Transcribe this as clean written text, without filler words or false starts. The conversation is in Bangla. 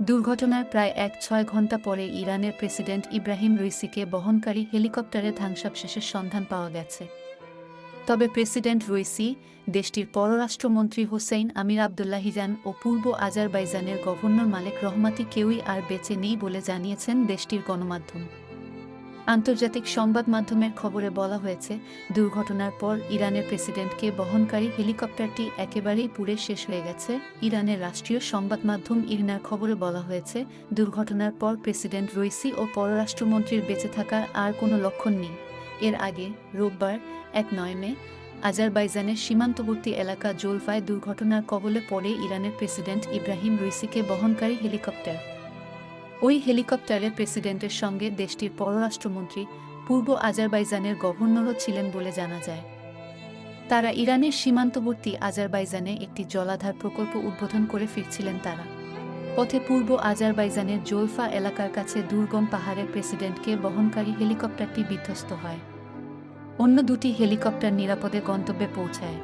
দুর্ঘটনার প্রায় ১-৬ ঘণ্টা পরে ইরানের প্রেসিডেন্ট ইব্রাহিম রইসিকে বহনকারী হেলিকপ্টারে ধ্বংসাবশেষের সন্ধান পাওয়া গেছে। তবে প্রেসিডেন্ট রইসি, দেশটির পররাষ্ট্রমন্ত্রী হোসেইন আমির আবদুল্লাহিজান ও পূর্ব আজারবাইজানের গভর্নর মালেক রহমাতি কেউই আর বেঁচে নেই বলে জানিয়েছেন দেশটির গণমাধ্যম। আন্তর্জাতিক সংবাদ মাধ্যমের খবরে বলা হয়েছে, দুর্ঘটনার পর ইরানের প্রেসিডেন্টকে বহনকারী হেলিকপ্টারটি একেবারেই পুড়ে শেষ হয়ে গেছে। ইরানের রাষ্ট্রীয় সংবাদ মাধ্যম ইরনার খবরে বলা হয়েছে, দুর্ঘটনার পর প্রেসিডেন্ট রইসি ও পররাষ্ট্রমন্ত্রীর বেঁচে থাকার আর কোনো লক্ষণ নেই। এর আগে রোববার ১ মে আজারবাইজানের সীমান্তবর্তী এলাকা জোলফায় দুর্ঘটনার কবলে পড়ে ইরানের প্রেসিডেন্ট ইব্রাহিম রইসিকে বহনকারী হেলিকপ্টার। ওই হেলিকপ্টারে প্রেসিডেন্টের সঙ্গে দেশটির পররাষ্ট্রমন্ত্রী, পূর্ব আজারবাইজানের গভর্নরও ছিলেন বলে জানা যায়। তারা ইরানের সীমান্তবর্তী আজারবাইজানে একটি জলাধার প্রকল্প উদ্বোধন করে ফিরছিলেন তারা। পথে পূর্ব আজারবাইজানের জোলফা এলাকার কাছে দুর্গম পাহাড়ে প্রেসিডেন্টকে বহনকারী হেলিকপ্টারটি বিধ্বস্ত হয়। অন্য দুটি হেলিকপ্টার নিরাপদে গন্তব্যে পৌঁছায়।